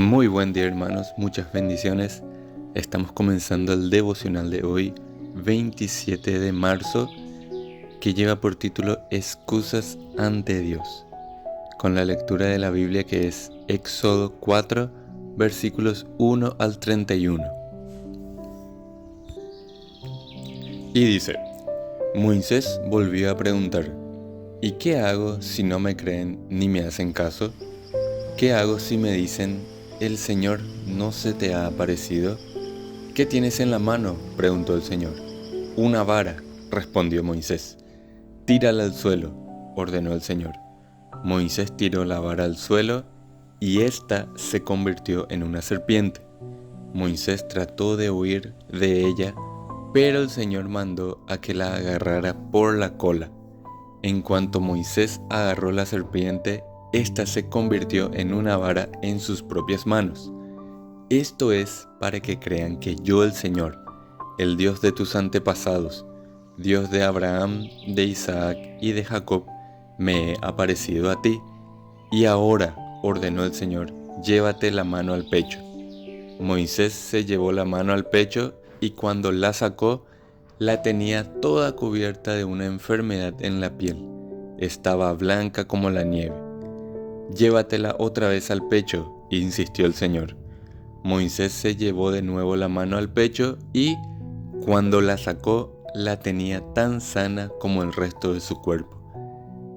Muy buen día, hermanos, muchas bendiciones. Estamos comenzando el devocional de hoy, 27 de marzo, que lleva por título Excusas ante Dios, con la lectura de la Biblia que es Éxodo 4, versículos 1 al 31. Y dice: Moisés volvió a preguntar: ¿y qué hago si no me creen ni me hacen caso? ¿Qué hago si me dicen: el Señor no se te ha aparecido? ¿Qué tienes en la mano?, preguntó el Señor. Una vara, respondió Moisés. Tírala al suelo, ordenó el Señor. Moisés tiró la vara al suelo y ésta se convirtió en una serpiente. Moisés trató de huir de ella, pero el Señor mandó a que la agarrara por la cola. En cuanto Moisés agarró la serpiente, ésta se convirtió en una vara en sus propias manos. Esto es para que crean que yo, el Señor, el Dios de tus antepasados, Dios de Abraham, de Isaac y de Jacob, me he aparecido a ti. Y ahora, ordenó el Señor, llévate la mano al pecho. Moisés se llevó la mano al pecho y cuando la sacó, la tenía toda cubierta de una enfermedad en la piel. Estaba blanca como la nieve. Llévatela otra vez al pecho, insistió el Señor. Moisés se llevó de nuevo la mano al pecho y, cuando la sacó, la tenía tan sana como el resto de su cuerpo.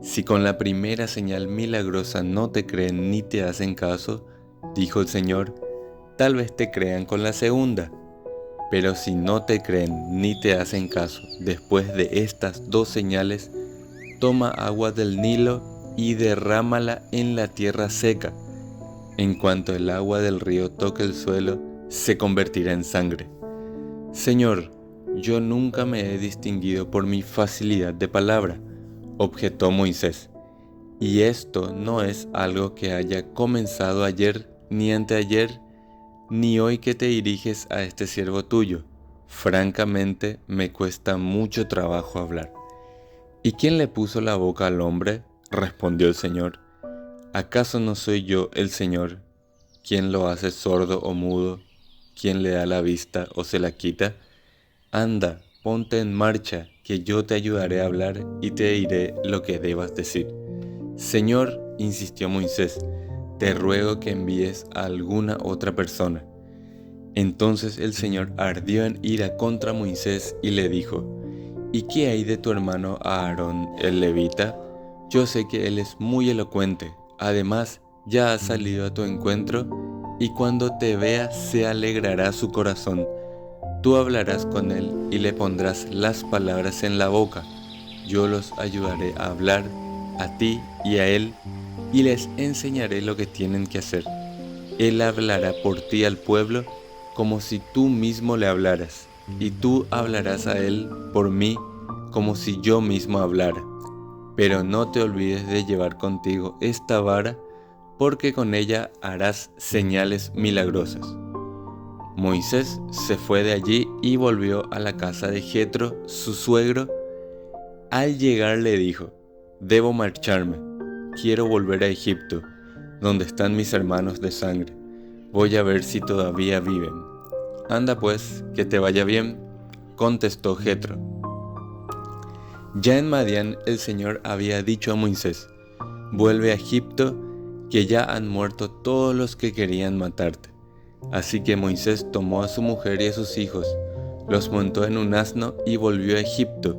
Si con la primera señal milagrosa no te creen ni te hacen caso, dijo el Señor, tal vez te crean con la segunda. Pero si no te creen ni te hacen caso después de estas dos señales, toma agua del Nilo y derrámala en la tierra seca. En cuanto el agua del río toque el suelo, se convertirá en sangre. Señor, yo nunca me he distinguido por mi facilidad de palabra, objetó Moisés. Y esto no es algo que haya comenzado ayer, ni anteayer, ni hoy que te diriges a este siervo tuyo. Francamente, me cuesta mucho trabajo hablar. ¿Y quién le puso la boca al hombre?, respondió el Señor. ¿Acaso no soy yo el Señor, quien lo hace sordo o mudo, quien le da la vista o se la quita? Anda, ponte en marcha, que yo te ayudaré a hablar y te diré lo que debas decir. Señor, insistió Moisés, te ruego que envíes a alguna otra persona. Entonces el Señor ardió en ira contra Moisés y le dijo: ¿y qué hay de tu hermano Aarón el levita? Yo sé que él es muy elocuente. Además, ya ha salido a tu encuentro y cuando te vea se alegrará su corazón. Tú hablarás con él y le pondrás las palabras en la boca. Yo los ayudaré a hablar a ti y a él y les enseñaré lo que tienen que hacer. Él hablará por ti al pueblo como si tú mismo le hablaras, y tú hablarás a él por mí como si yo mismo hablara. Pero no te olvides de llevar contigo esta vara, porque con ella harás señales milagrosas. Moisés se fue de allí y volvió a la casa de Jetro, su suegro. Al llegar le dijo: debo marcharme, quiero volver a Egipto, donde están mis hermanos de sangre. Voy a ver si todavía viven. Anda pues, que te vaya bien, contestó Jetro. Ya en Madián el Señor había dicho a Moisés: vuelve a Egipto, que ya han muerto todos los que querían matarte. Así que Moisés tomó a su mujer y a sus hijos, los montó en un asno y volvió a Egipto.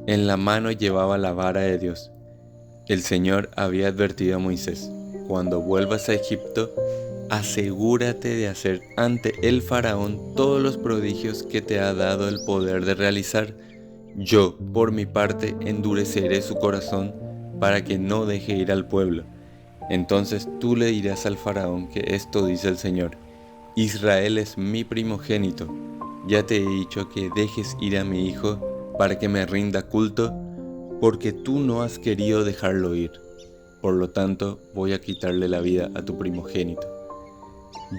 En la mano llevaba la vara de Dios. El Señor había advertido a Moisés: cuando vuelvas a Egipto, asegúrate de hacer ante el faraón todos los prodigios que te ha dado el poder de realizar. Yo, por mi parte, endureceré su corazón para que no deje ir al pueblo. Entonces tú le dirás al faraón que esto dice el Señor: Israel es mi primogénito. Ya te he dicho que dejes ir a mi hijo para que me rinda culto, porque tú no has querido dejarlo ir. Por lo tanto, voy a quitarle la vida a tu primogénito.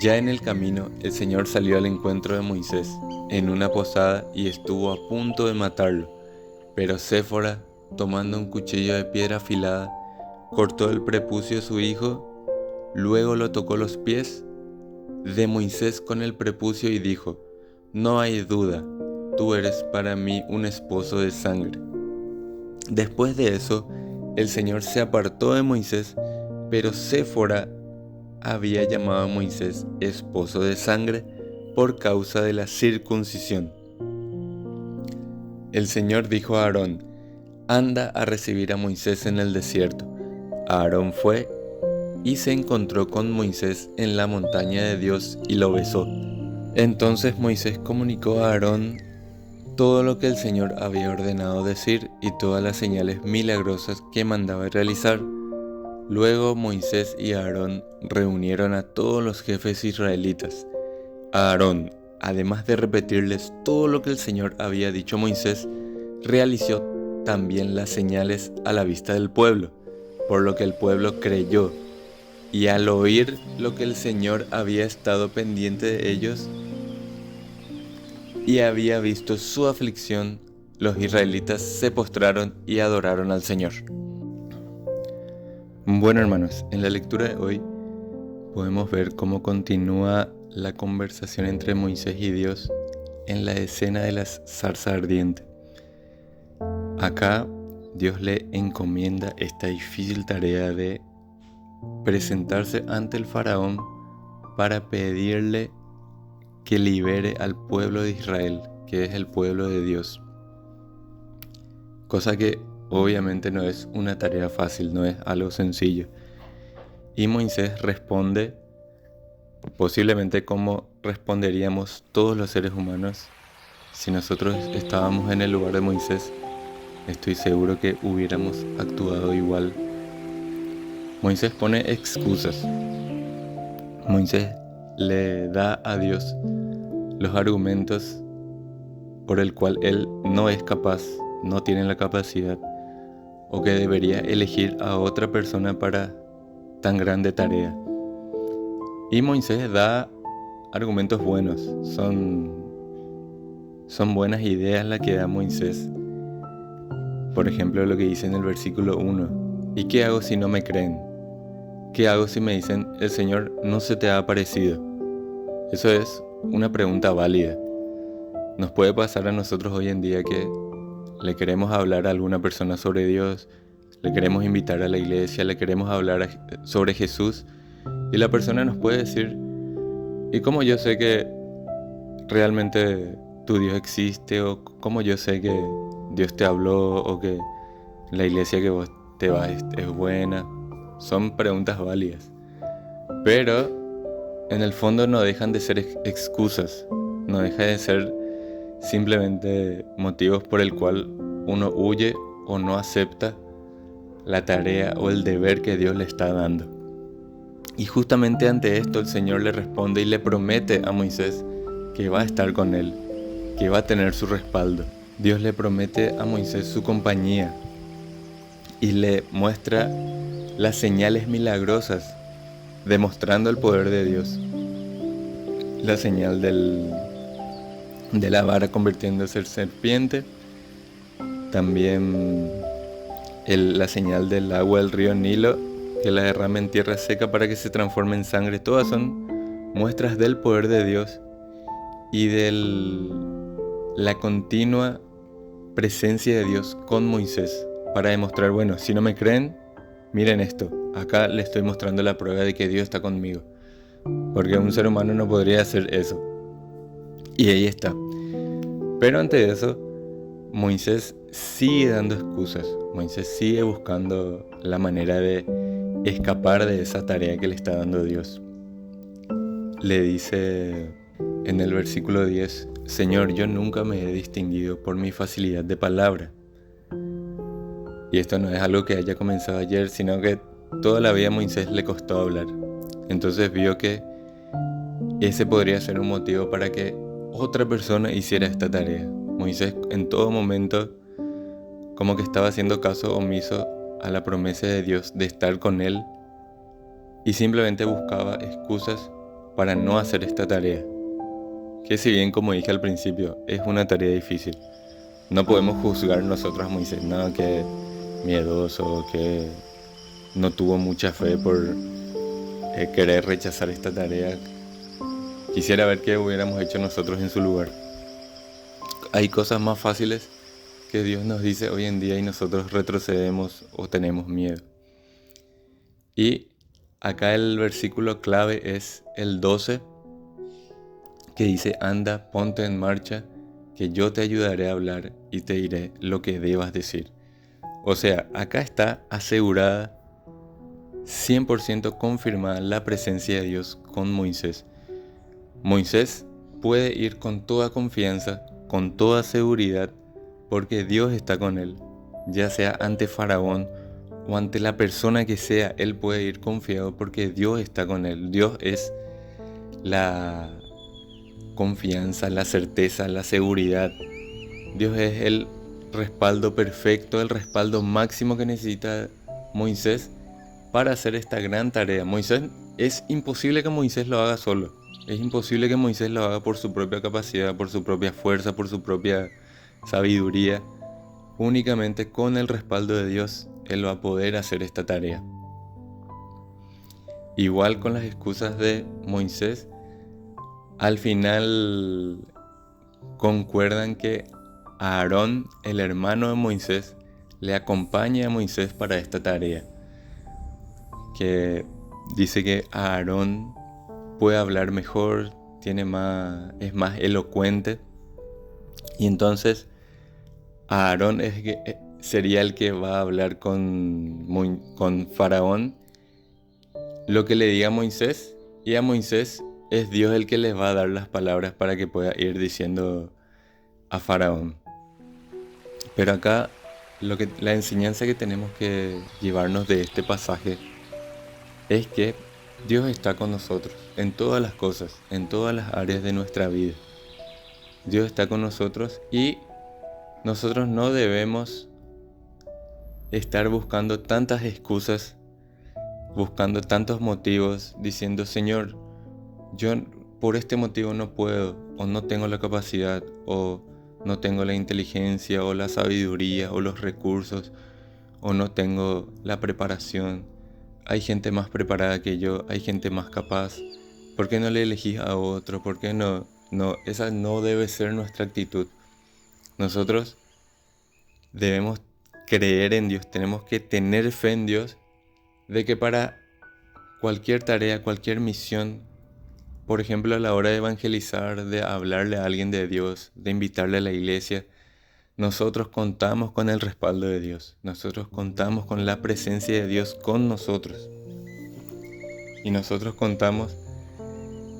Ya en el camino, el Señor salió al encuentro de Moisés en una posada y estuvo a punto de matarlo. Pero Séfora, tomando un cuchillo de piedra afilada, cortó el prepucio de su hijo, luego lo tocó los pies de Moisés con el prepucio y dijo: no hay duda, tú eres para mí un esposo de sangre. Después de eso, el Señor se apartó de Moisés, pero Séfora había llamado a Moisés esposo de sangre por causa de la circuncisión. El Señor dijo a Aarón: anda a recibir a Moisés en el desierto. Aarón fue y se encontró con Moisés en la montaña de Dios y lo besó. Entonces Moisés comunicó a Aarón todo lo que el Señor había ordenado decir y todas las señales milagrosas que mandaba realizar. Luego Moisés y Aarón reunieron a todos los jefes israelitas. Aarón, además de repetirles todo lo que el Señor había dicho a Moisés, realizó también las señales a la vista del pueblo, por lo que el pueblo creyó. Y al oír lo que el Señor había estado pendiente de ellos y había visto su aflicción, los israelitas se postraron y adoraron al Señor. Bueno, hermanos, en la lectura de hoy podemos ver cómo continúa la conversación entre Moisés y Dios en la escena de la zarza ardiente. Acá Dios le encomienda esta difícil tarea de presentarse ante el faraón para pedirle que libere al pueblo de Israel, que es el pueblo de Dios. Cosa que obviamente no es una tarea fácil, no es algo sencillo. Y Moisés responde posiblemente como responderíamos todos los seres humanos. Si nosotros estábamos en el lugar de Moisés, estoy seguro que hubiéramos actuado igual. Moisés pone excusas. Moisés le da a Dios los argumentos por el cual él no es capaz, no tiene la capacidad, o que debería elegir a otra persona para tan grande tarea. Y Moisés da argumentos buenos, son buenas ideas las que da Moisés. Por ejemplo, lo que dice en el versículo 1: ¿y qué hago si no me creen? ¿Qué hago si me dicen, el Señor no se te ha aparecido? Eso es una pregunta válida. Nos puede pasar a nosotros hoy en día que le queremos hablar a alguna persona sobre Dios, le queremos invitar a la iglesia, le queremos hablar sobre Jesús, y la persona nos puede decir: ¿y cómo yo sé que realmente tu Dios existe? ¿O cómo yo sé que Dios te habló? ¿O que la iglesia que vos te vas es buena? Son preguntas válidas, pero en el fondo no dejan de ser excusas, no deja de ser simplemente motivos por el cual uno huye o no acepta la tarea o el deber que Dios le está dando. Y justamente ante esto el Señor le responde y le promete a Moisés que va a estar con él, que va a tener su respaldo. Dios le promete a Moisés su compañía y le muestra las señales milagrosas, demostrando el poder de Dios. La señal de la vara convirtiéndose en serpiente, también la señal del agua del río Nilo, que la derrama en tierra seca para que se transforme en sangre. Todas son muestras del poder de Dios y de la continua presencia de Dios con Moisés, para demostrar, bueno, si no me creen, miren esto, acá les estoy mostrando la prueba de que Dios está conmigo, porque un ser humano no podría hacer eso. Y ahí está. Pero ante eso, Moisés sigue dando excusas. Moisés sigue buscando la manera de escapar de esa tarea que le está dando Dios. Le dice en el versículo 10: Señor, yo nunca me he distinguido por mi facilidad de palabra. Y esto no es algo que haya comenzado ayer, sino que toda la vida a Moisés le costó hablar. Entonces vio que ese podría ser un motivo para que otra persona hiciera esta tarea. Moisés en todo momento como que estaba haciendo caso omiso a la promesa de Dios de estar con él y simplemente buscaba excusas para no hacer esta tarea. Que si bien, como dije al principio, es una tarea difícil, no podemos juzgar nosotros a Moisés, no, que miedoso, que no tuvo mucha fe por querer rechazar esta tarea. Quisiera ver qué hubiéramos hecho nosotros en su lugar. Hay cosas más fáciles que Dios nos dice hoy en día y nosotros retrocedemos o tenemos miedo. Y acá el versículo clave es el 12, que dice: anda, ponte en marcha, que yo te ayudaré a hablar y te diré lo que debas decir. O sea, acá está asegurada, 100% confirmada la presencia de Dios con Moisés. Moisés puede ir con toda confianza, con toda seguridad, porque Dios está con él. Ya sea ante Faraón o ante la persona que sea, él puede ir confiado porque Dios está con él. Dios es la confianza, la certeza, la seguridad. Dios es el respaldo perfecto, el respaldo máximo que necesita Moisés para hacer esta gran tarea. Es imposible que Moisés lo haga solo. Es imposible que Moisés lo haga por su propia capacidad, por su propia fuerza, por su propia sabiduría. Únicamente con el respaldo de Dios, él va a poder hacer esta tarea. Igual con las excusas de Moisés, al final concuerdan que Aarón, el hermano de Moisés, le acompaña a Moisés para esta tarea. Que dice que Aarón puede hablar mejor, es más elocuente. Y entonces Aarón sería el que va a hablar con Faraón lo que le diga a Moisés, y a Moisés es Dios el que les va a dar las palabras para que pueda ir diciendo a Faraón. Pero acá la enseñanza que tenemos que llevarnos de este pasaje es que Dios está con nosotros en todas las cosas, en todas las áreas de nuestra vida. Dios está con nosotros y nosotros no debemos estar buscando tantas excusas, buscando tantos motivos, diciendo: Señor, yo por este motivo no puedo, o no tengo la capacidad, o no tengo la inteligencia, o la sabiduría, o los recursos, o no tengo la preparación. Hay gente más preparada que yo, hay gente más capaz. ¿Por qué no le elegís a otro? ¿Por qué no? No, esa no debe ser nuestra actitud. Nosotros debemos creer en Dios, tenemos que tener fe en Dios, de que para cualquier tarea, cualquier misión, por ejemplo a la hora de evangelizar, de hablarle a alguien de Dios, de invitarle a la iglesia, nosotros contamos con el respaldo de Dios, nosotros contamos con la presencia de Dios con nosotros. Y nosotros contamos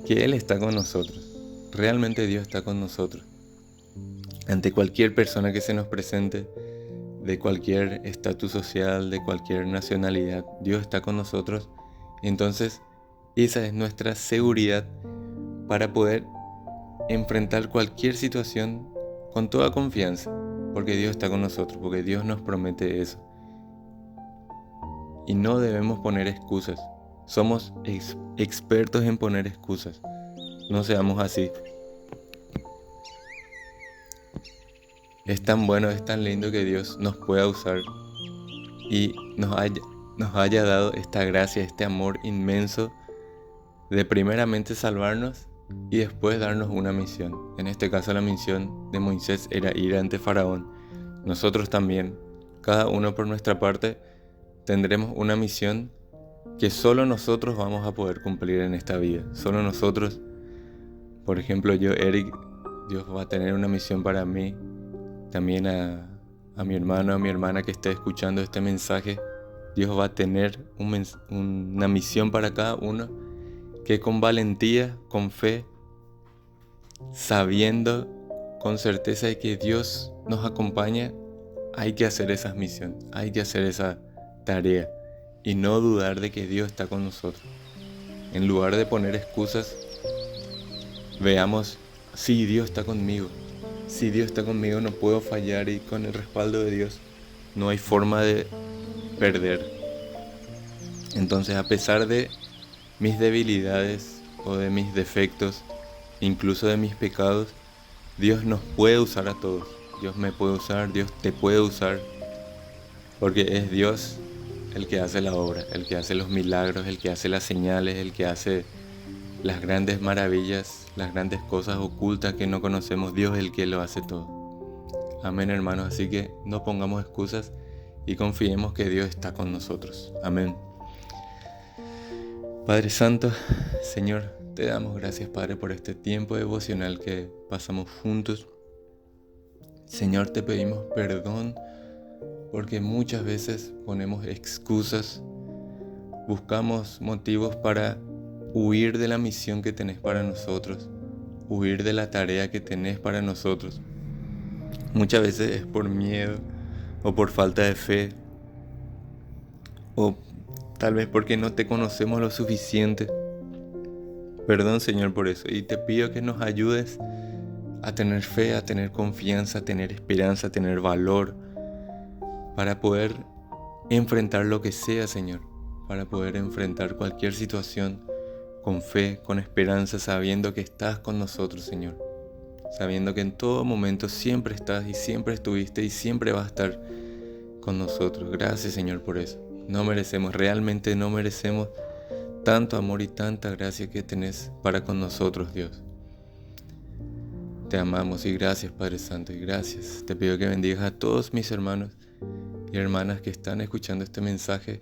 que Él está con nosotros, realmente Dios está con nosotros. Ante cualquier persona que se nos presente, de cualquier estatus social, de cualquier nacionalidad, Dios está con nosotros. Entonces, esa es nuestra seguridad para poder enfrentar cualquier situación con toda confianza, porque Dios está con nosotros, porque Dios nos promete eso. Y no debemos poner excusas. Somos expertos en poner excusas. No seamos así. Es tan bueno, es tan lindo que Dios nos pueda usar y nos haya dado esta gracia, este amor inmenso de primeramente salvarnos y después darnos una misión. En este caso la misión de Moisés era ir ante Faraón. Nosotros también, cada uno por nuestra parte, tendremos una misión que solo nosotros vamos a poder cumplir en esta vida. Solo nosotros, por ejemplo yo, Eric, Dios va a tener una misión para mí. También a mi hermano, a mi hermana que esté escuchando este mensaje, Dios va a tener una misión para cada uno, que con valentía, con fe, sabiendo con certeza de que Dios nos acompaña, hay que hacer esa misión, hay que hacer esa tarea y no dudar de que Dios está con nosotros. En lugar de poner excusas, veamos: sí, Dios está conmigo. Si Dios está conmigo, no puedo fallar, y con el respaldo de Dios no hay forma de perder. Entonces, a pesar de mis debilidades o de mis defectos, incluso de mis pecados, Dios nos puede usar a todos. Dios me puede usar, Dios te puede usar, porque es Dios el que hace la obra, el que hace los milagros, el que hace las señales, el que hace las grandes maravillas, las grandes cosas ocultas que no conocemos. Dios es el que lo hace todo. Amén, hermanos. Así que no pongamos excusas y confiemos que Dios está con nosotros. Amén. Padre Santo, Señor, te damos gracias, Padre, por este tiempo devocional que pasamos juntos. Señor, te pedimos perdón porque muchas veces ponemos excusas, buscamos motivos para huir de la misión que tenés para nosotros, huir de la tarea que tenés para nosotros. Muchas veces es por miedo o por falta de fe o tal vez porque no te conocemos lo suficiente. Perdón, Señor, por eso. Y te pido que nos ayudes a tener fe, a tener confianza, a tener esperanza, a tener valor para poder enfrentar lo que sea, Señor. Para poder enfrentar cualquier situación con fe, con esperanza, sabiendo que estás con nosotros, Señor. Sabiendo que en todo momento siempre estás y siempre estuviste y siempre vas a estar con nosotros. Gracias, Señor, por eso. No merecemos, realmente no merecemos tanto amor y tanta gracia que tenés para con nosotros, Dios. Te amamos y gracias, Padre Santo, y gracias. Te pido que bendigas a todos mis hermanos y hermanas que están escuchando este mensaje.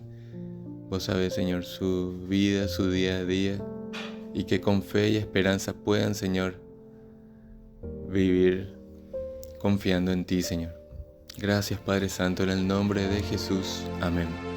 Vos sabés, Señor, su vida, su día a día, y que con fe y esperanza puedan, Señor, vivir confiando en ti, Señor. Gracias, Padre Santo, en el nombre de Jesús. Amén.